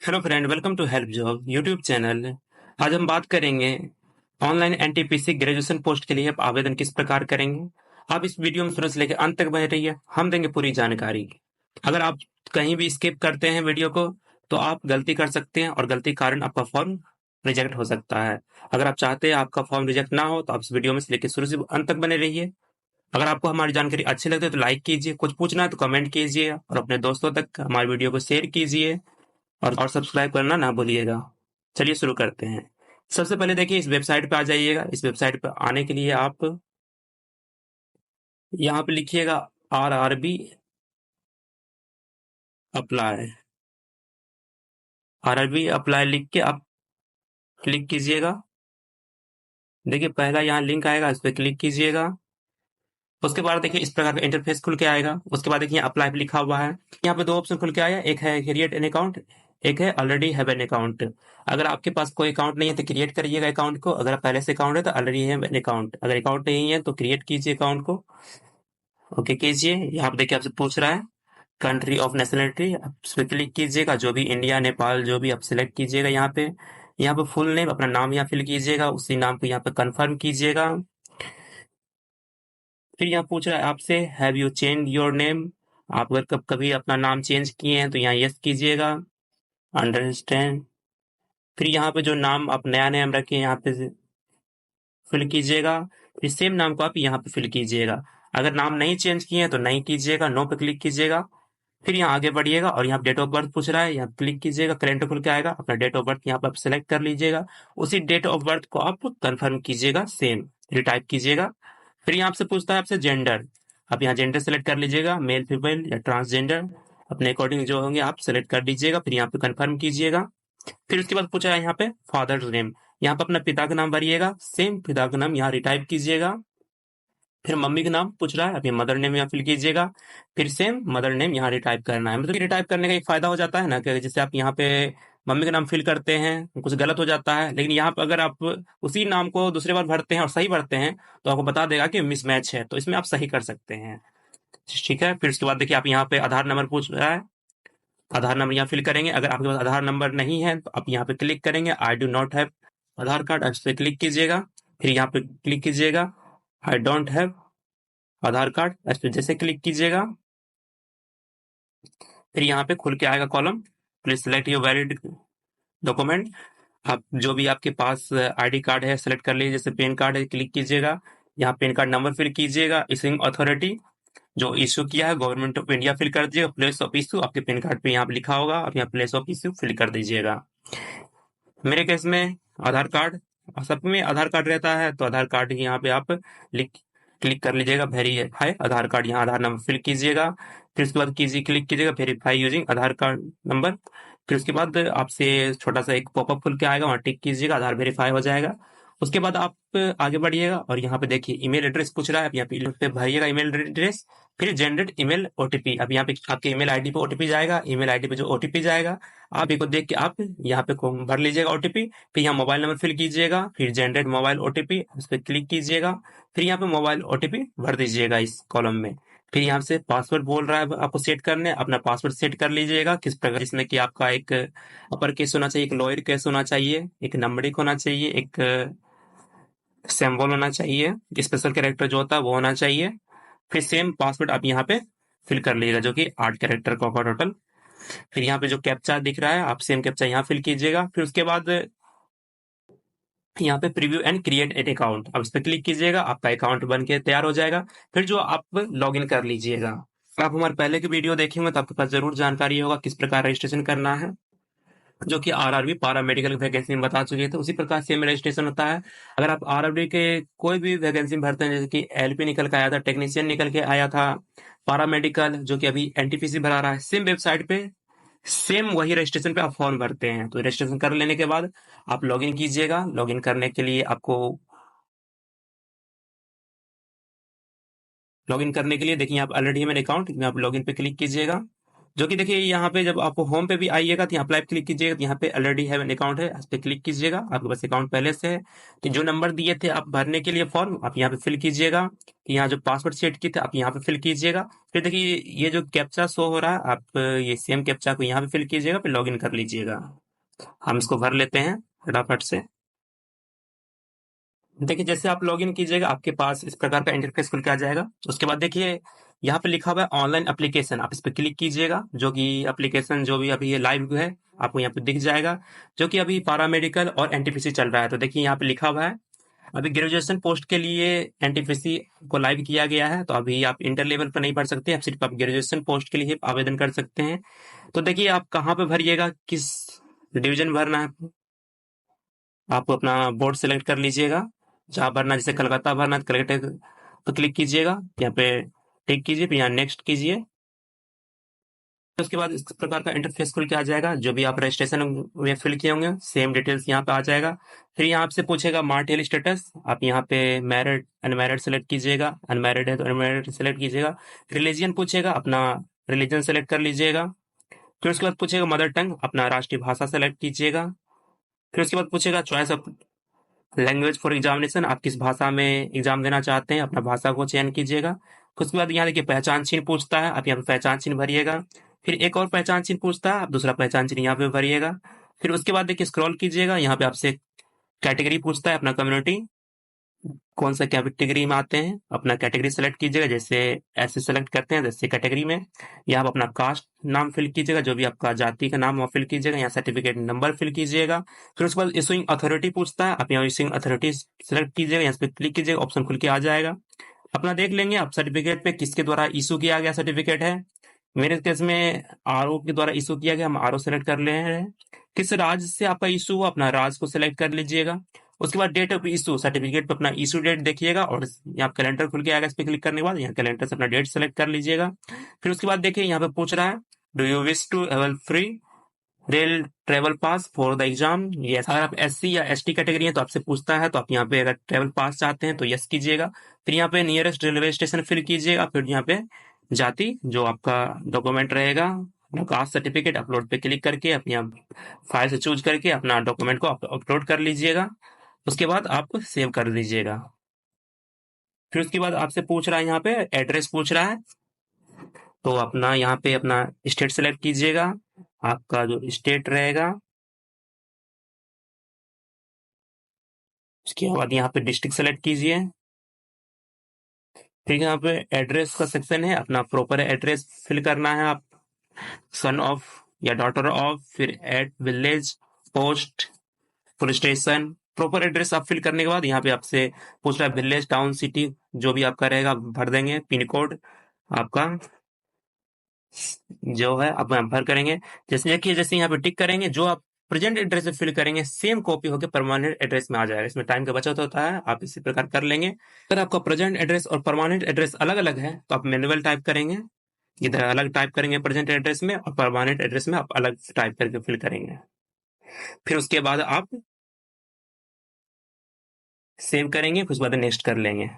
Hello friend, welcome to help job YouTube channel. आज हम बात करेंगे ऑनलाइन एनटीपीसी ग्रेजुएशन पोस्ट के लिए आप आवेदन किस प्रकार करेंगे। आप इस वीडियो में शुरू से लेकर अंत तक बने रहिए, हम देंगे पूरी जानकारी। अगर आप कहीं भी स्किप करते हैं वीडियो को तो आप गलती कर सकते हैं और गलती के कारण आपका फॉर्म रिजेक्ट हो सकता है। अगर आप चाहते हैं आपका फॉर्म रिजेक्ट ना हो तो आप इस वीडियो में से लेकर शुरू से अंत तक बने रहिए। अगर आपको हमारी जानकारी अच्छी लगती है तो लाइक कीजिए, कुछ पूछना है तो कमेंट कीजिए और अपने दोस्तों तक हमारी वीडियो को शेयर कीजिए और सब्सक्राइब करना ना भूलिएगा। चलिए शुरू करते हैं। सबसे पहले देखिए इस वेबसाइट पे आ जाइएगा। इस वेबसाइट पे आने के लिए आप यहाँ पे लिखिएगा RRB अप्लाई। RRB अप्लाई लिख के आप क्लिक कीजिएगा। देखिए पहला यहाँ लिंक आएगा, इस पर क्लिक कीजिएगा। उसके बाद देखिए इस प्रकार का इंटरफेस खुल के आएगा। उसके बाद देखिए अप्लाई पे लिखा हुआ है। यहाँ पे दो ऑप्शन खुल के आया, एक है क्रिएट एन अकाउंट, एक है ऑलरेडी हैव एन अकाउंट। अगर आपके पास कोई अकाउंट नहीं है तो क्रिएट करिएगा अकाउंट को। अगर पहले से अकाउंट है तो ऑलरेडी हैव एन अकाउंट। अगर अकाउंट नहीं है तो क्रिएट कीजिए अकाउंट को। ओके कीजिए। यहाँ पे देखिए आपसे पूछ रहा है कंट्री ऑफ नेशनलिटी, आप इस पे क्लिक कीजिएगा। जो भी इंडिया नेपाल जो भी आप सिलेक्ट कीजिएगा। यहाँ पे फुल नेम अपना नाम यहाँ फिल कीजिएगा, उसी नाम को यहाँ पे कंफर्म कीजिएगा। फिर यहाँ पूछ रहा है आपसे have you change your name, आप अगर कभी अपना नाम चेंज किए हैं तो यहाँ यस कीजिएगा, अंडरस्टैंड। फिर यहाँ पे जो नाम आप नया नेम रखे हैं यहाँ पे फिल कीजिएगा। फिर सेम नाम को आप यहाँ पे फिल कीजिएगा। अगर नाम नहीं चेंज किए हैं तो नहीं कीजिएगा, नो पे क्लिक कीजिएगा। फिर यहाँ आगे बढ़िएगा और यहाँ डेट ऑफ बर्थ पूछ रहा है, यहाँ क्लिक कीजिएगा। करेंट खुल के आएगा, अपना डेट ऑफ बर्थ यहाँ पर आप सिलेक्ट कर लीजिएगा। उसी डेट ऑफ बर्थ को आप कंफर्म कीजिएगा, सेम रिटाइप कीजिएगा। फिर यहाँ आपसे पूछता है आपसे जेंडर, आप यहाँ जेंडर सेलेक्ट कर लीजिएगा, मेल फीमेल या ट्रांसजेंडर अपने अकॉर्डिंग जो होंगे आप सेलेक्ट कर लीजिएगा। फिर यहाँ पे कंफर्म कीजिएगा। फिर उसके बाद पूछा है यहाँ पे फादर नेम, यहाँ पे अपना पिता का नाम भरिएगा, सेम पिता का नाम यहाँ रिटाइप कीजिएगा। फिर मम्मी का नाम पूछ रहा है, अब ये मदर नेम यहाँ फिल कीजिएगा। फिर सेम मदर नेम यहाँ रिटाइप करना है। मतलब रिटाइप करने का एक फायदा हो जाता है ना कि जैसे आप यहाँ पे मम्मी का नाम फिल करते हैं कुछ गलत हो जाता है, लेकिन यहाँ पे अगर आप उसी नाम को दूसरी बार भरते हैं और सही भरते हैं तो आपको बता देगा कि मिसमैच है, तो इसमें आप सही कर सकते हैं। ठीक है। फिर उसके बाद देखिए आप यहाँ पे आधार नंबर पूछ रहा है, आधार नंबर यहाँ फिल करेंगे। अगर आपके पास आधार नंबर नहीं है तो आप यहाँ पे क्लिक करेंगे I do not have Aadhaar card, इस पे क्लिक कीजिएगा। फिर यहाँ पे क्लिक कीजिएगा I don't have Aadhaar card, इस पे जैसे क्लिक कीजिएगा फिर यहाँ पे खुल के आएगा column, please select your valid document. आप जो भी आपके पास आईडी कार्ड है सेलेक्ट कर लीजिए, जैसे पैन कार्ड है क्लिक कीजिएगा। यहाँ पैन कार्ड नंबर फिल कीजिएगा, इशूइंग अथॉरिटी जो इशू किया है गवर्नमेंट ऑफ इंडिया फिल कर दीजिएगा, प्लेस ऑफ इशू आपके पैन कार्ड पे यहाँ पे लिखा होगा, आप यहाँ प्लेस ऑफ इशू फिल कर दीजिएगा। मेरे केस में आधार कार्ड, सब में आधार कार्ड रहता है तो आधार कार्ड यहाँ पे आप लिख क्लिक कर लीजिएगा, वेरीफाई आधार कार्ड, यहाँ आधार नंबर फिल कीजिएगा। फिर उसके बाद कीजिए क्लिक कीजिएगा वेरीफाई यूजिंग आधार कार्ड नंबर। फिर उसके बाद आपसे छोटा सा एक पॉपअप खुल के आएगा, वहाँ टिक कीजिएगा, आधार वेरीफाई हो जाएगा। उसके बाद आप आगे बढ़िएगा और यहाँ पे देखिए ईमेल एड्रेस पूछ रहा है, आप यहाँ पे भरिएगा ईमेल एड्रेस। फिर जनरेट ईमेल ओटीपी, अब यहाँ पे आपके ईमेल आईडी पे ओटीपी जाएगा, ईमेल आईडी पे जो ओटीपी जाएगा आप इसको देख के आप यहाँ पे भर लीजिएगा ओटीपी। फिर यहाँ मोबाइल नंबर फिल कीजिएगा, फिर जनरेट मोबाइल ओटीपी उस पर क्लिक कीजिएगा। फिर यहाँ पे मोबाइल ओटीपी भर दीजिएगा इस कॉलम में। फिर यहाँ से पासवर्ड बोल रहा है आपको सेट करने, अपना पासवर्ड सेट कर लीजिएगा किस प्रकार, जिसमें कि आपका एक अपर केस होना चाहिए, एक लोअर केस होना चाहिए, एक नंबरिक होना चाहिए, एक सिंबल होना चाहिए, स्पेशल कैरेक्टर जो होता है वो होना चाहिए। फिर सेम पासवर्ड आप यहाँ पे फिल कर लीजिएगा जो कि 8 कैरेक्टर का होगा टोटल। फिर यहाँ पे जो कैप्चा दिख रहा है आप सेम कैप्चा यहाँ फिल कीजिएगा। फिर उसके बाद यहाँ पे preview and create an account, अब इस पे क्लिक कीजिएगा, आपका अकाउंट बन के तैयार हो जाएगा। फिर जो आप लॉग इन कर लीजिएगा। आप हमारे पहले की वीडियो देखेंगे तो आपके पास जरूर जानकारी होगा किस प्रकार रजिस्ट्रेशन करना है, जो कि आरआरबी पारा मेडिकल वैकेंसी में बता चुके थे, उसी प्रकार सेम रजिस्ट्रेशन होता है। अगर आप आरआरबी के कोई भी वैकेंसी में भरते हैं, जैसे कि एलपी निकल के आया था, टेक्नीशियन निकल के आया था, पारा मेडिकल जो कि अभी एनटीपीसी भरा रहा है, सेम वेबसाइट पे सेम वही रजिस्ट्रेशन पे आप फॉर्म भरते हैं। तो रजिस्ट्रेशन कर लेने के बाद आप लॉगिन कीजिएगा। लॉगिन करने के लिए आपको लॉगिन करने के लिए देखिए आप ऑलरेडी है मेरे अकाउंट में, आप लॉगिन पे क्लिक कीजिएगा। जो कि देखिए यहाँ पे जब आप होम पे भी आइएगा तो यहाँ अप्लाई क्लिक कीजिएगा, तो यहाँ पे ऑलरेडी हैव एन अकाउंट है, इस पे क्लिक कीजिएगा। आपके पास अकाउंट पहले से है, तो जो नंबर दिए थे आप भरने के लिए फॉर्म, आप यहाँ पे फिल कीजिएगा। यहाँ जो पासवर्ड सेट किए थे आप यहाँ पे फिल कीजिएगा। फिर देखिए ये जो कैप्चा शो हो रहा है, आप ये सेम कैप्चा को यहाँ पे फिल कीजिएगा, फिर लॉग इन कर लीजिएगा। हम इसको भर लेते हैं फटाफट से। देखिए जैसे आप लॉगिन कीजिएगा आपके पास इस प्रकार का इंटरफेस खुल के आ जाएगा। उसके बाद देखिए यहाँ पे लिखा हुआ है ऑनलाइन एप्लीकेशन, आप इस पे क्लिक कीजिएगा। जो कि एप्लीकेशन जो भी अभी ये लाइव है आपको यहाँ पे दिख जाएगा, जो कि अभी पैरामेडिकल और एनटीपीसी चल रहा है। तो देखिए यहाँ पे लिखा हुआ है अभी ग्रेजुएशन पोस्ट के लिए एनटीपीसी को लाइव किया गया है, तो अभी आप इंटर लेवल पर नहीं भर सकते, आप सिर्फ आप ग्रेजुएशन पोस्ट के लिए आवेदन कर सकते हैं। तो देखिए आप कहाँ पे भरिएगा, किस डिवीजन भरना है, आप अपना बोर्ड सेलेक्ट कर लीजिएगा। जहाँ भरना, जैसे कलकत्ता भरना है तो कलकत्ता तो क्लिक कीजिएगा, यहाँ पे टिक कीजिए, फिर यहाँ नेक्स्ट कीजिए। उसके बाद इस प्रकार का इंटरफेस खुल के आ जाएगा। जो भी आप रजिस्ट्रेशन में फिल किए होंगे सेम डिटेल्स यहाँ पे आ जाएगा। फिर यहाँ आपसे पूछेगा मार्टल स्टेटस, आप यहाँ पे मैरिड अनमैरिड सेलेक्ट कीजिएगा, अनमैरिड है तो अनमैरिड सेलेक्ट कीजिएगा। रिलीजन पूछेगा, अपना रिलीजन सेलेक्ट कर लीजिएगा। फिर उसके बाद पूछेगा मदर टंग, अपना राष्ट्रीय भाषा सेलेक्ट कीजिएगा। फिर उसके बाद पूछेगा choice of language for examination, आप किस भाषा में एग्जाम देना चाहते हैं, अपना भाषा को चयन कीजिएगा। उसके बाद यहाँ देखिए पहचान चिन्ह पूछता है, आप यहाँ पे पहचान चिन्ह भरिएगा। फिर एक और पहचान चिन्ह पूछता है, आप दूसरा पहचान चिन्ह यहाँ पे भरिएगा। फिर उसके बाद देखिए स्क्रॉल कीजिएगा, यहाँ पे आपसे कैटेगरी पूछता है, अपना कम्युनिटी कौन सा कैटेगरी में आते हैं, अपना कैटेगरी सेलेक्ट कीजिएगा। जैसे ऐसे सेलेक्ट करते हैं जैसे कैटेगरी में, यहाँ आप अपना कास्ट नाम फिल कीजिएगा, जो भी आपका जाति का नाम वो फिल कीजिएगा। यहाँ सर्टिफिकेट नंबर फिल कीजिएगा। फिर उसके बाद इशुइंग अथॉरिटी पूछता है, आप यहाँ इशुइंग अथॉरिटी सेलेक्ट कीजिएगा, यहाँ पे क्लिक कीजिएगा, ऑप्शन खुल के आ जाएगा। अपना देख लेंगे आप सर्टिफिकेट पे किसके द्वारा इशू किया गया सर्टिफिकेट है। मेरे केस में आरओ के द्वारा इशू किया गया, हम आरओ सेलेक्ट कर ले हैं। किस राज्य से आपका इशू हुआ, अपना राज्य को सिलेक्ट कर लीजिएगा। उसके बाद डेट ऑफ इशू, सर्टिफिकेट पे अपना इशू डेट देखिएगा, और यहाँ कैलेंडर खुल के आएगा, इस पे क्लिक करने के बाद यहाँ कैलेंडर से अपना डेट सेलेक्ट कर लीजिएगा। फिर उसके बाद देखिए यहाँ पे पूछ रहा है do you wish to avail free rail travel pass for the exam. Yes, अगर आप एससी या एसटी कैटेगरी हैं तो आपसे पूछता है, तो आप यहाँ पे अगर ट्रेवल पास चाहते हैं तो यस कीजिएगा। फिर यहाँ पे नियरेस्ट रेलवे स्टेशन फिल कीजिएगा। फिर यहाँ पे जाति जो आपका डॉक्यूमेंट रहेगा, अपना कास्ट सर्टिफिकेट अपलोड पे क्लिक करके अपनी फाइल से चूज करके अपना डॉक्यूमेंट को अपलोड कर लीजिएगा। उसके बाद आप सेव कर दीजिएगा। फिर उसके बाद आपसे पूछ रहा है, यहाँ पे एड्रेस पूछ रहा है, तो अपना यहाँ पे अपना स्टेट सेलेक्ट कीजिएगा। आपका जो स्टेट रहेगा, उसके बाद यहाँ पे डिस्ट्रिक्ट सेलेक्ट कीजिए। फिर यहाँ पे एड्रेस का सेक्शन है, अपना प्रॉपर एड्रेस फिल करना है। आप सन ऑफ या डॉटर ऑफ, फिर at village post police station, proper address आप फिल करने के बाद यहाँ पे आपसे पूछ रहा है विलेज टाउन सिटी, जो भी आपका रहेगा आप भर देंगे। पिन कोड आपका जो है आप भर करेंगे। जैसे देखिए जैसे यहाँ पे टिक करेंगे, जो आप प्रेजेंट एड्रेस फिल करेंगे सेम कॉपी होकर परमानेंट एड्रेस में आ जाएगा। इसमें टाइम का बचत होता है, आप इसी प्रकार कर लेंगे। अगर आपका प्रेजेंट एड्रेस और परमानेंट एड्रेस अलग अलग है तो आप मैनुअल टाइप करेंगे, इधर अलग टाइप करेंगे प्रेजेंट एड्रेस में, और परमानेंट एड्रेस में आप अलग टाइप करके फिल करेंगे। फिर उसके बाद आप सेव करेंगे, फिर उसके बाद नेक्स्ट कर लेंगे।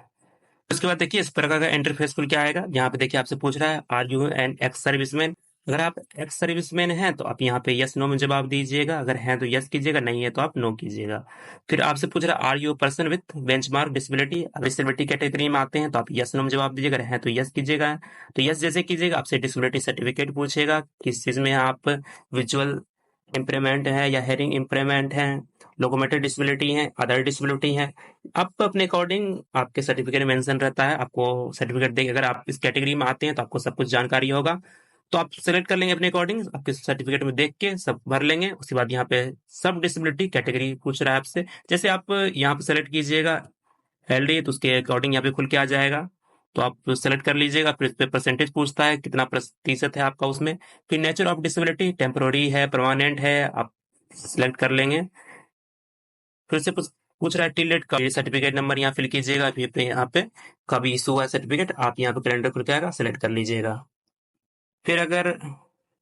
उसके बाद देखिए इस प्रकार का इंटरफेस खुल के आएगा। यहाँ पे देखिए आपसे पूछ रहा है are you an ex serviceman. अगर आप एक्स सर्विसमैन हैं तो आप यहाँ पे यस नो में जवाब दीजिएगा, अगर हैं तो यस कीजिएगा, नहीं है तो आप नो कीजिएगा। फिर आपसे पूछ रहा है are you person with benchmark disability, अगर डिसेबिलिटी कैटेगरी में आते हैं तो आप यस नो में जवाब दीजिएगा, अगर हैं तो यस कीजिएगा। तो यस जैसे कीजिएगा आपसे डिसेबिलिटी सर्टिफिकेट पूछेगा, किस चीज में आप विजुअल इम्प्रेमेंट है या हेयरिंग इम्प्रेमेंट है, लोकोमेटिव डिसेबिलिटी है, अदर डिसेबिलिटी है। आप अपने अकॉर्डिंग आपके सर्टिफिकेट में मेंशन रहता है, आपको सर्टिफिकेट देंगे। अगर आप इस कैटेगरी में आते हैं तो आपको सब कुछ जानकारी होगा, तो आप सेलेक्ट कर लेंगे अपने अकॉर्डिंग, आपके सर्टिफिकेट में देख के सब भर लेंगे। उसके बाद यहाँ पे सब डिसेबिलिटी कैटेगरी पूछ रहा है आपसे, जैसे आप यहाँ पे सेलेक्ट कीजिएगा एलडी, तो उसके अकॉर्डिंग यहाँ पे खुल के आ जाएगा, तो आप सेलेक्ट कर लीजिएगा। फिर इस पे परसेंटेज पूछता है कितना प्रतिशत है आपका उसमें। फिर नेचर ऑफ डिसेबिलिटी टेम्पोररी है परमानेंट है, आप सिलेक्ट कर लेंगे। फिर से पूछ रहा है टिल डेट का सर्टिफिकेट नंबर यहाँ फिल कीजिएगा। फिर पे यहाँ पे कभी इशू हुआ सर्टिफिकेट आप यहाँ पे कैलेंडर खुल के आएगा, सेलेक्ट कर लीजिएगा। फिर अगर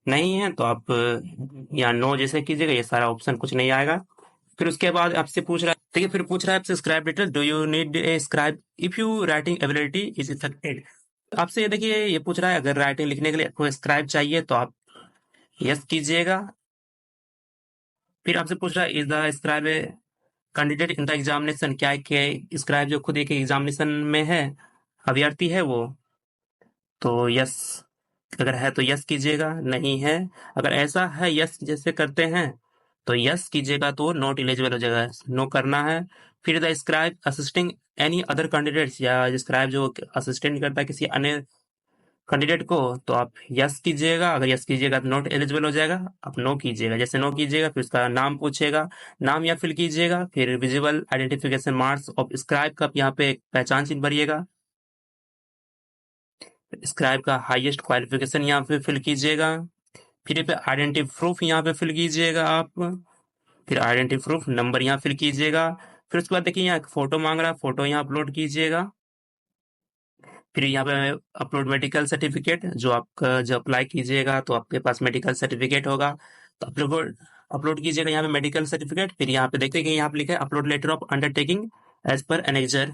नहीं है तो आप यहाँ नो जैसे कीजिएगा, ये सारा ऑप्शन कुछ नहीं आएगा। फिर उसके बाद आपसे पूछ रहा है, ठीक है, फिर पूछ रहा है आपसे scribe detail, do you need a scribe if you writing ability is affected. आपसे ये देखिए ये पूछ रहा है अगर राइटिंग लिखने के लिए आपको स्क्राइब चाहिए तो आप यस कीजिएगा। फिर आपसे पूछ रहा है is the scribe candidate in the examination, क्या है कि स्क्राइब जो खुद एक एग्जामिनेशन में है, अभ्यर्थी है वो, तो यस। अगर है तो यस कीजिएगा, नहीं है, अगर ऐसा है यस जैसे करते हैं तो यस कीजिएगा, तो नॉट एलिजिबल हो जाएगा, नो करना है। फिर the scribe assisting any other candidates, या स्क्राइब जो असिस्टेंट करता है किसी अन्य कैंडिडेट को, तो आप यस कीजिएगा। अगर यस कीजिएगा तो नॉट एलिजिबल हो जाएगा, आप नो कीजिएगा। जैसे नो कीजिएगा फिर उसका नाम पूछेगा, नाम या फिल कीजिएगा। फिर visible identification marks of scribe का यहाँ पे पहचान चिन्ह भरिएगा। स्क्राइब का हाईएस्ट क्वालिफिकेशन यहाँ पे फिल कीजिएगा। फिर ये पे आइडेंटिटी प्रूफ यहाँ पे फिल कीजिएगा आप। फिर आइडेंटिटी प्रूफ नंबर यहाँ फिल कीजिएगा। फिर उसके बाद देखिए यहाँ फोटो मांग रहा है, फोटो यहाँ अपलोड कीजिएगा। फिर यहाँ पे अपलोड मेडिकल सर्टिफिकेट, जो आपका जब अप्लाई कीजिएगा तो आपके पास मेडिकल सर्टिफिकेट होगा, तो अपलोड अपलोड कीजिएगा यहाँ पे मेडिकल सर्टिफिकेट। फिर यहाँ पे देखते हैं कि यहाँ पे लिखा है upload letter of undertaking as per annexure.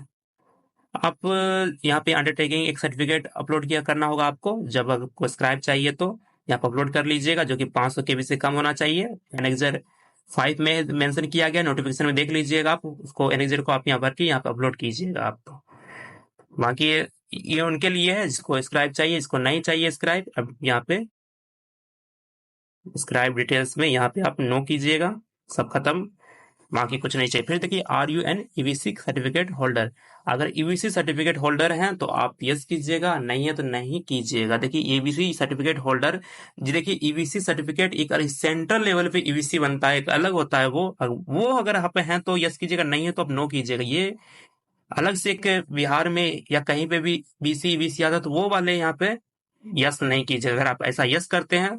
आप यहाँ पे अंडरटेकिंग एक सर्टिफिकेट अपलोड किया करना होगा आपको, जब आपको स्क्राइब चाहिए तो यहाँ पे अपलोड कर लीजिएगा, जो कि 500 केबी से कम होना चाहिए। एनेक्जर 5 में मेंशन किया गया, नोटिफिकेशन में देख लीजिएगा आप उसको, एनेक्जर को आप यहाँ भर के यहाँ पे अपलोड कीजिएगा आप। बाकी ये उनके लिए है जिसको स्क्राइब चाहिए, जिसको नहीं चाहिए स्क्राइब, अब यहाँ पे स्क्राइब डिटेल्स में यहाँ पे आप नो कीजिएगा, सब खत्म, बाकी कुछ नहीं चाहिए। फिर देखिए are you an EVC certificate holder, अगर ईवीसी सर्टिफिकेट होल्डर हैं तो आप यस कीजिएगा, नहीं है तो नहीं कीजिएगा। देखिए ईवीसी सर्टिफिकेट होल्डर जी, देखिए ईवीसी सर्टिफिकेट एक सेंट्रल लेवल पे ईवीसी बनता है, एक अलग होता है वो अगर आप हैं तो यस कीजिएगा, नहीं है तो आप नो कीजिएगा। ये अलग से एक बिहार में या कहीं पे भी बीसी ईवीसी आता तो वो वाले यहाँ पे यस नहीं कीजिएगा। अगर आप ऐसा यस करते हैं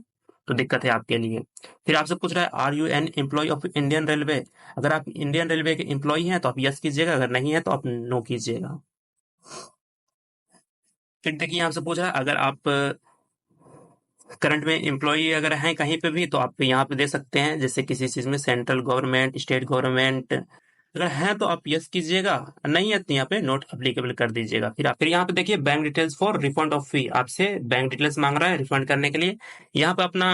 तो दिक्कत है आपके लिए। फिर आपसे पूछ रहा है are you an employee of Indian railway, अगर आप इंडियन रेलवे के एम्प्लॉय हैं तो आप यस कीजिएगा, अगर नहीं है तो आप नो कीजिएगा। फिर देखिए आपसे पूछ रहा है अगर आप करंट में एम्प्लॉय अगर हैं कहीं पे भी तो आप यहाँ पे दे सकते हैं, जैसे किसी चीज में सेंट्रल गवर्नमेंट, स्टेट गवर्नमेंट, अगर है तो आप यस कीजिएगा, नहीं है तो यहाँ पे नोट अप्लीकेबल कर दीजिएगा। फिर यहाँ पे देखिए bank details for refund of fee, आपसे बैंक डिटेल्स मांग रहा है रिफंड करने के लिए। यहाँ पे अपना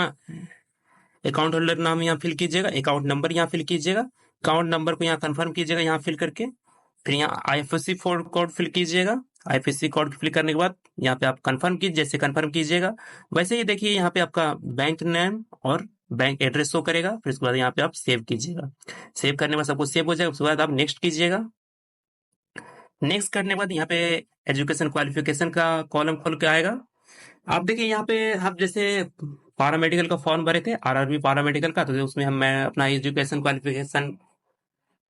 अकाउंट होल्डर नाम यहाँ फिल कीजिएगा, अकाउंट नंबर यहाँ फिल कीजिएगा, अकाउंट नंबर को यहाँ कंफर्म कीजिएगा यहाँ फिल करके। फिर यहाँ आईएफएससी कोड फिल कीजिएगा, आईएफएससी कोड फिल करने के बाद यहाँ पे आप कंफर्म कीजिए, जैसे कंफर्म कीजिएगा वैसे ही देखिए यहाँ पे आपका बैंक नेम और बैंक एड्रेस शो करेगा। फिर उसके बाद यहाँ पे आप सेव कीजिएगा, सेव करने के बाद सब कुछ सेव हो जाएगा। उसके बाद आप नेक्स्ट कीजिएगा। नेक्स्ट करने के बाद यहाँ पे एजुकेशन क्वालिफिकेशन का कॉलम खोल के आएगा। आप देखिए यहाँ पे आप जैसे पारामेडिकल का फॉर्म भरे थे, आरआरबी पारामेडिकल का, तो उसमें हम मैं अपना एजुकेशन क्वालिफिकेशन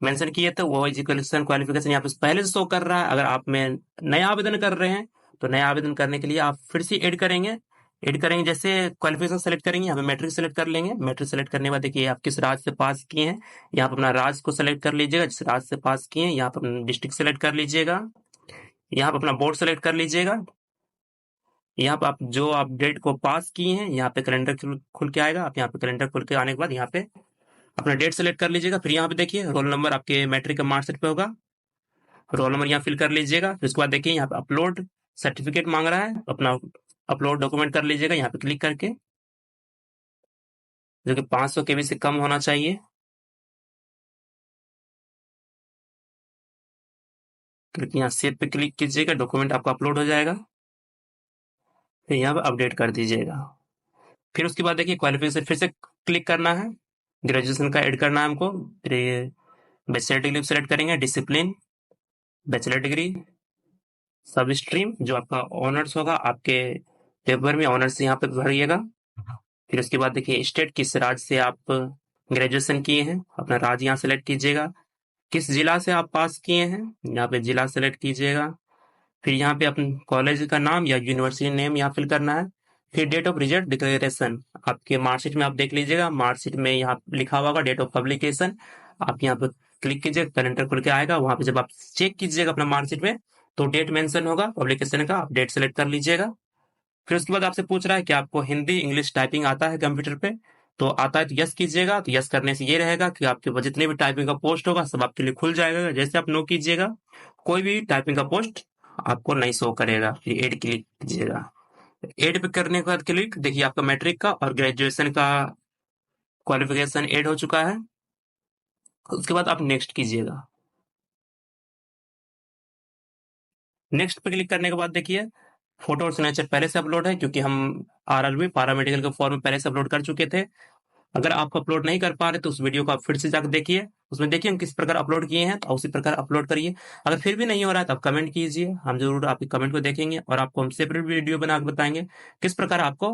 मेंशन किए थे, वो एजुकेशन क्वालिफिकेशन यहाँ पे पहले से शो कर रहा है। अगर आप में नया आवेदन कर रहे हैं तो नया आवेदन करने के लिए आप फिर से ऐड करेंगे जैसे क्वालिफिकेशन सेलेक्ट करेंगे, यहाँ पे मैट्रिक सेलेक्ट कर लेंगे। मैट्रिक सेलेक्ट करने के बाद देखिए आप किस राज्य से पास किए हैं, यहाँ पे अपना राज्य को सेलेक्ट कर लीजिएगा, जिस राज्य से पास किए हैं यहाँ पे अपना डिस्ट्रिक्ट सेलेक्ट कर लीजिएगा, यहाँ पे अपना बोर्ड सेलेक्ट कर लीजिएगा। यहाँ पे आप जो आप डेट को पास किए हैं यहाँ पे कैलेंडर खुल के आएगा। आप यहाँ पे कैलेंडर खुल के आने के बाद यहाँ पे अपना डेट सेलेक्ट कर लीजिएगा। फिर यहाँ पे देखिए रोल नंबर आपके मैट्रिक का मार्कशीट पे होगा, रोल नंबर यहाँ फिल कर लीजिएगा। फिर उसके बाद देखिए यहाँ पे अपलोड सर्टिफिकेट मांग रहा है, अपना अपलोड डॉक्यूमेंट कर लीजिएगा यहाँ पे क्लिक करके, जो कि 500 केबी से कम होना चाहिए। क्योंकि यहाँ सेव पे क्लिक कीजिएगा, डॉक्यूमेंट आपका अपलोड हो जाएगा। फिर यहाँ पे अपडेट कर दीजिएगा। फिर उसके बाद देखिए क्वालिफिकेशन फिर से क्लिक करना है, ग्रेजुएशन का ऐड करना है हमको। फिर बैचलर डिग्री सेलेक्ट करेंगे, डिसिप्लिन बैचलर डिग्री, सब स्ट्रीम जो आपका ऑनर्स होगा आपके पेपर में ऑनर्स यहाँ पे भरिएगा। फिर उसके बाद देखिए स्टेट, किस राज्य से आप ग्रेजुएशन किए हैं, अपना राज्य यहाँ सेलेक्ट कीजिएगा। किस जिला से आप पास किए हैं, यहाँ पे जिला सेलेक्ट कीजिएगा। फिर यहाँ पे अपने कॉलेज का नाम या यूनिवर्सिटी नेम यहाँ फिल करना है। फिर डेट ऑफ रिजल्ट डिक्लेरेशन, आपके मार्कशीट में आप देख लीजिएगा, मार्कशीट में यहाँ लिखा हुआ होगा डेट ऑफ पब्लिकेशन, आप यहाँ पे क्लिक कीजिए, कैलेंडर खुल के आएगा। वहां पे जब आप चेक कीजिएगा अपना मार्कशीट में तो डेट मेंशन होगा पब्लिकेशन का, आप डेट सेलेक्ट कर लीजिएगा। फिर उसके बाद आपसे पूछ रहा है कि आपको हिंदी इंग्लिश टाइपिंग आता है कंप्यूटर पे, तो आता है तो यस कीजिएगा। तो यस करने से ये रहेगा कि आपके पास जितने भी टाइपिंग का पोस्ट होगा सब आपके लिए खुल जाएगा। जैसे आप नो कीजिएगा कोई भी टाइपिंग का पोस्ट आपको नहीं शो करेगा, फिर ऐड क्लिक कीजिएगा। ऐड पे करने के बाद क्लिक, देखिए आपका मैट्रिक का और ग्रेजुएशन का क्वालिफिकेशन ऐड हो चुका है। उसके बाद आप नेक्स्ट कीजिएगा। नेक्स्ट पे क्लिक करने के बाद देखिए फोटो और सिग्नेचर पहले से अपलोड है, क्योंकि हम आरआरबी पैरामेडिकल के फॉर्म में पहले से अपलोड कर चुके थे। अगर आप अपलोड नहीं कर पा रहे तो उस वीडियो को आप फिर से जाकर देखिए, उसमें देखिए हम किस प्रकार अपलोड किए हैं, तो उसी प्रकार अपलोड करिए। अगर फिर भी नहीं हो रहा है तो आप कमेंट कीजिए, हम जरूर आपके कमेंट को देखेंगे और आपको हम सेपरेट वीडियो बना के बताएंगे किस प्रकार आपको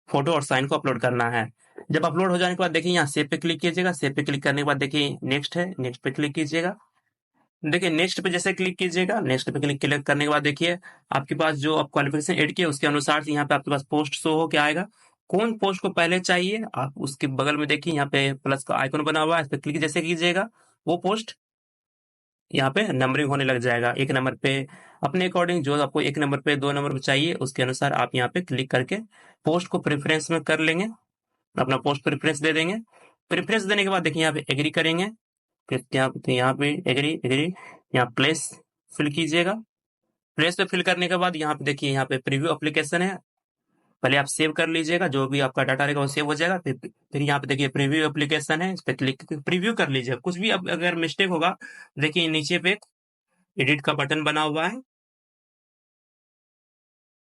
फोटो और साइन को अपलोड करना है। जब अपलोड हो जाने के बाद देखिए यहाँ सेव पे क्लिक कीजिएगा। सेव पे क्लिक करने के बाद देखिए नेक्स्ट है, नेक्स्ट पे क्लिक कीजिएगा। देखिए नेक्स्ट पे जैसे क्लिक कीजिएगा, नेक्स्ट पे क्लिक क्लिक करने के बाद देखिए आपके पास जो आप क्वालिफिकेशन ऐड किए उसके अनुसार से यहाँ पे आपके पास पोस्ट शो हो के आएगा। कौन पोस्ट को पहले चाहिए, आप उसके बगल में देखिए यहाँ पे प्लस का आइकन बना हुआ है, इस पे क्लिक जैसे कीजिएगा वो पोस्ट यहाँ पे नंबरिंग होने लग जाएगा। एक नंबर पे अपने अकॉर्डिंग जो आपको एक नंबर पे 2 नंबर पे चाहिए उसके अनुसार आप यहाँ पे क्लिक करके पोस्ट को प्रेफरेंस में कर लेंगे, अपना पोस्ट प्रेफरेंस दे देंगे। प्रेफरेंस देने के बाद देखिए यहाँ पे एग्री करेंगे, फिर यहाँ पे एग्री एग्री यहाँ प्लेस फिल कीजिएगा। प्लेस पे फिल करने के बाद यहाँ पे देखिए यहाँ पे प्रीव्यू एप्लीकेशन है, पहले आप सेव कर लीजिएगा, जो भी आपका डाटा रहेगा वो सेव हो जाएगा। फिर यहाँ पे देखिए प्रीव्यू एप्लीकेशन है, इस पे क्लिक प्रीव्यू कर लीजिएगा। कुछ भी अगर मिस्टेक होगा देखिए नीचे पे एडिट का बटन बना हुआ है,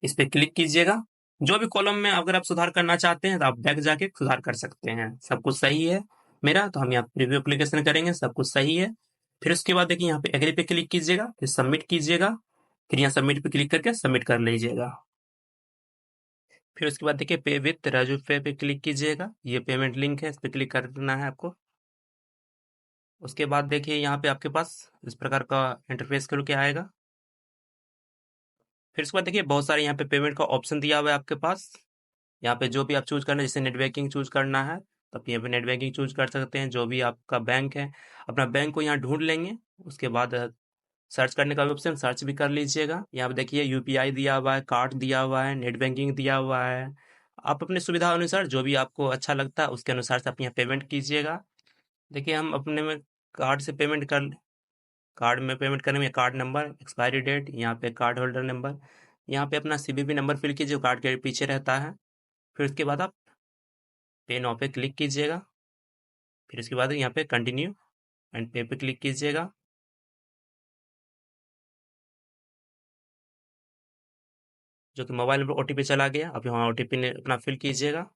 इस पे क्लिक कीजिएगा। जो भी कॉलम में अगर आप सुधार करना चाहते हैं तो आप बैक जाके सुधार कर सकते हैं। सब कुछ सही है मेरा, तो हम यहाँ प्रीव्यू एप्लीकेशन करेंगे, सब कुछ सही है। फिर उसके बाद देखिए यहाँ पे एग्री पे क्लिक कीजिएगा, फिर सबमिट कीजिएगा। फिर यहाँ सबमिट पे क्लिक करके सबमिट कर लीजिएगा। फिर उसके बाद देखिए पे विथ राजू पे क्लिक कीजिएगा, ये पेमेंट लिंक है, इस पे क्लिक करना है आपको। उसके बाद देखिए यहाँ पे आपके पास इस प्रकार का इंटरफेस खुल के आएगा। फिर उसके बाद देखिए बहुत सारे यहाँ पे पेमेंट का ऑप्शन दिया हुआ है आपके पास। यहाँ पे जो भी आप चूज करना है, जैसे नेट बैंकिंग चूज करना है तो आप यहाँ पे नेट बैंकिंग चूज कर सकते हैं। जो भी आपका बैंक है अपना बैंक को यहाँ ढूंढ लेंगे। उसके बाद सर्च करने का भी ऑप्शन, सर्च भी कर लीजिएगा। यहाँ पे देखिए यूपीआई दिया हुआ है, कार्ड दिया हुआ है, नेट बैंकिंग दिया हुआ है। आप अपनी सुविधा अनुसार जो भी आपको अच्छा लगता है उसके अनुसार से आप यहाँ पेमेंट कीजिएगा। देखिए हम अपने में कार्ड से पेमेंट कर कार्ड में पेमेंट करने में कार्ड नंबर, एक्सपायरी डेट, यहाँ पे कार्ड होल्डर नंबर, यहाँ पे अपना सीवीवी नंबर फिल कीजिए जो कार्ड के पीछे रहता है। फिर उसके बाद आप पे नाउ पे क्लिक कीजिएगा। फिर उसके बाद यहाँ पे कंटिन्यू एंड पे पे क्लिक कीजिएगा। जो कि मोबाइल नंबर ओटीपी चला गया, अब यहाँ ओटीपी ने अपना फिल कीजिएगा।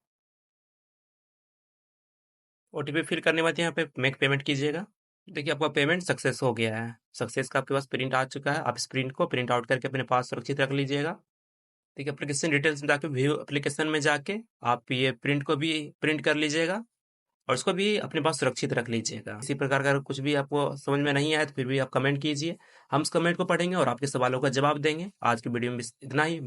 ओटीपी फिल करने के बाद यहाँ पे मेक पेमेंट कीजिएगा। देखिए आपका पेमेंट सक्सेस हो गया है, सक्सेस का आपके पास प्रिंट आ चुका है। आप इस प्रिंट को प्रिंट आउट करके अपने पास सुरक्षित रख लीजिएगा। देखिए एप्लीकेशन डिटेल्स में जाके व्यू एप्लीकेशन में जाके आप ये प्रिंट को भी प्रिंट कर लीजिएगा और उसको भी अपने पास सुरक्षित रख लीजिएगा। इसी प्रकार का कुछ भी आपको समझ में नहीं आया तो फिर भी आप कमेंट कीजिए, हम उस कमेंट को पढ़ेंगे और आपके सवालों का जवाब देंगे। आज की वीडियो में इतना ही।